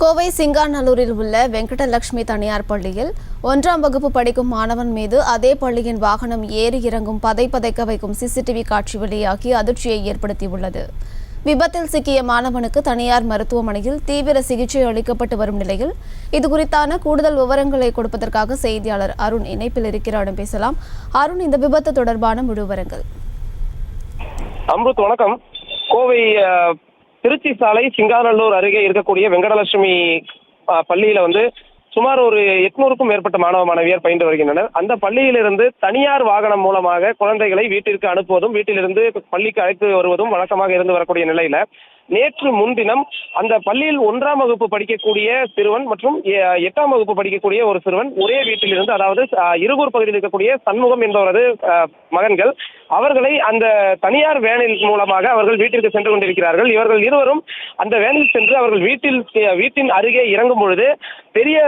கோவை சிங்காநல்லூரில் உள்ள வெங்கடலட்சுமி தனியார் பள்ளியில் 1ஆம் வகுப்பு படிக்கும் மாணவன் மீது அதே பள்ளியின் வாகனம் ஏறி இறங்கும் பதைக்க வைக்கும் சிசிடிவி காட்சி வெளியாகி அதிர்ச்சியை ஏற்படுத்தியுள்ளது. விபத்தில் சிக்கிய மாணவனுக்கு தனியார் மருத்துவமனையில் தீவிர சிகிச்சை அளிக்கப்பட்டு வரும் நிலையில் இதுகுறித்தான கூடுதல் விவரங்களை கொடுப்பதற்காக செய்தியாளர் அருண் இணைப்பில் இருக்கிறார். பேசலாம். அருண், இந்த விபத்து தொடர்பான முழு விவரங்கள். அம்ருத், வணக்கம். கோவை திருச்சி சாலை சிங்காநல்லூர் அருகே இருக்கக்கூடிய வெங்கடலட்சுமி பள்ளியில சுமார் ஒரு 800க்கும் மேற்பட்ட மாணவ மாணவியர் பயின்று வருகின்றனர். அந்த பள்ளியிலிருந்து தனியார் வாகனம் மூலமாக குழந்தைகளை வீட்டிற்கு அனுப்புவதும் வீட்டிலிருந்து பள்ளிக்கு அழைத்து வருவதும் வழக்கமாக இருந்து வரக்கூடிய நிலையில நேற்று முன்தினம் அந்த பள்ளியில் 1ஆம் வகுப்பு படிக்கக்கூடிய சிறுவன் மற்றும் 8ஆம் வகுப்பு படிக்கக்கூடிய ஒரு சிறுவன் ஒரே வீட்டிலிருந்து, அதாவது இருகூர் பகுதியில் இருக்கக்கூடிய சண்முகம் என்பவரது மகன்கள், அவர்களை அந்த தனியார் வேனில் மூலமாக அவர்கள் வீட்டிற்கு சென்று கொண்டிருக்கிறார்கள். இவர்கள் இருவரும் அந்த வேனில் சென்று அவர்கள் வீட்டின் அருகே இறங்கும் பொழுது பெரிய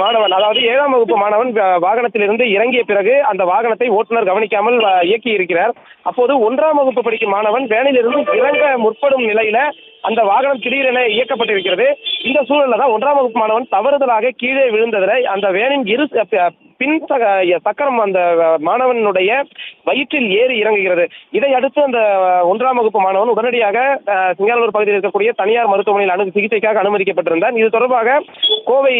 மாணவன், அதாவது 7ஆம் வகுப்பு மாணவன் வாகனத்திலிருந்து இறங்கிய பிறகு அந்த வாகனத்தை ஓட்டுநர் கவனிக்காமல் இயக்கி இருக்கிறார். அப்போது 1ஆம் வகுப்பு படிக்கும் மாணவன் வேனில் இருந்து இறங்க முற்படும் நிலையில அந்த வாகனம் திடீரென இயக்கப்பட்டிருக்கிறது. இந்த சூழல்ல தான் 1ஆம் வகுப்பு மாணவன் தவறுதலாக கீழே விழுந்ததில் அந்த வேனின் இரு பின் சக்கரம் அந்த மாணவனுடைய வயிற்றில் ஏறி இறங்குகிறது. இதை அடுத்து அந்த 1ஆம் வகுப்பு மாணவன் உடனடியாக சிங்காநல்லூர் பகுதியில் இருக்கக்கூடிய தனியார் மருத்துவமனையில் சிகிச்சைக்காக அனுமதிக்கப்பட்டிருந்தார். இது தொடர்பாக கோவை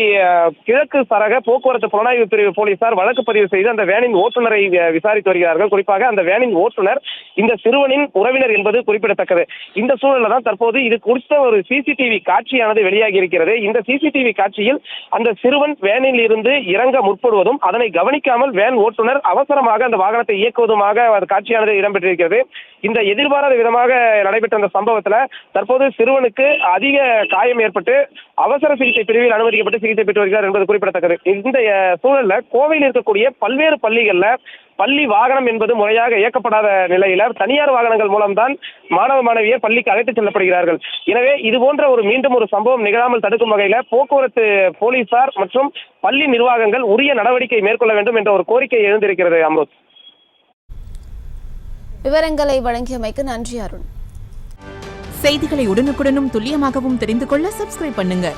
கிழக்கு சரக போக்குவரத்து புலனாய்வு பிரிவு போலீசார் வழக்கு பதிவு செய்து அந்த வேனின் ஓட்டுநரை விசாரித்து வருகிறார்கள். குறிப்பாக அந்த வேனின் ஓட்டுநர் இந்த சிறுவனின் உறவினர் என்பது குறிப்பிடத்தக்கது. இந்த சூழலில் தான் தற்போது இது குறித்த ஒரு சிசிடிவி காட்சியானது வெளியாகி இருக்கிறது. இந்த சிசிடிவி காட்சியில் அந்த சிறுவன் வேனில் இருந்து இறங்க முற்படுவதும் அதனை கவனிக்காமல் வேன் ஓட்டுநர் அவசரமாக அந்த வாகனத்தை இயக்குவதுமாக காட்சியானது இடம்பெற்றிருக்கிறது. இந்த எதிர்பாராத விதமாக நடைபெற்ற அந்த சம்பவத்தில் தற்போது சிறுவனுக்கு அதிக காயம் ஏற்பட்டு அவசர சிகிச்சை பிரிவில் அனுமதிக்கப்பட்டு சிகிச்சை பெற்று வருகிறார் என்பது குறிப்பிடத்தக்கது. இந்த சூழல்ல கோவையில் இருக்கக்கூடிய பல்வேறு பள்ளிகள்ல பள்ளி வாகனம் என்பது முறையாக இயக்கப்படாத நிலையில தனியார் வாகனங்கள் மூலம்தான் மாணவ மாணவியர் பள்ளிக்கு அழைத்து செல்லப்படுகிறார்கள். எனவே இது போன்ற மீண்டும் ஒரு சம்பவம் நிகழாமல் தடுக்கும் வகையில போக்குவரத்து போலீசார் மற்றும் பள்ளி நிர்வாகங்கள் உரிய நடவடிக்கை மேற்கொள்ள வேண்டும் என்ற ஒரு கோரிக்கை எழுந்திருக்கிறது. அம்ருத், விவரங்களை வழங்கியமைக்கு நன்றி அருண். செய்திகளை உடனுக்குடனும் துல்லியமாகவும் தெரிந்து கொள்ள சப்ஸ்கிரைப் பண்ணுங்க.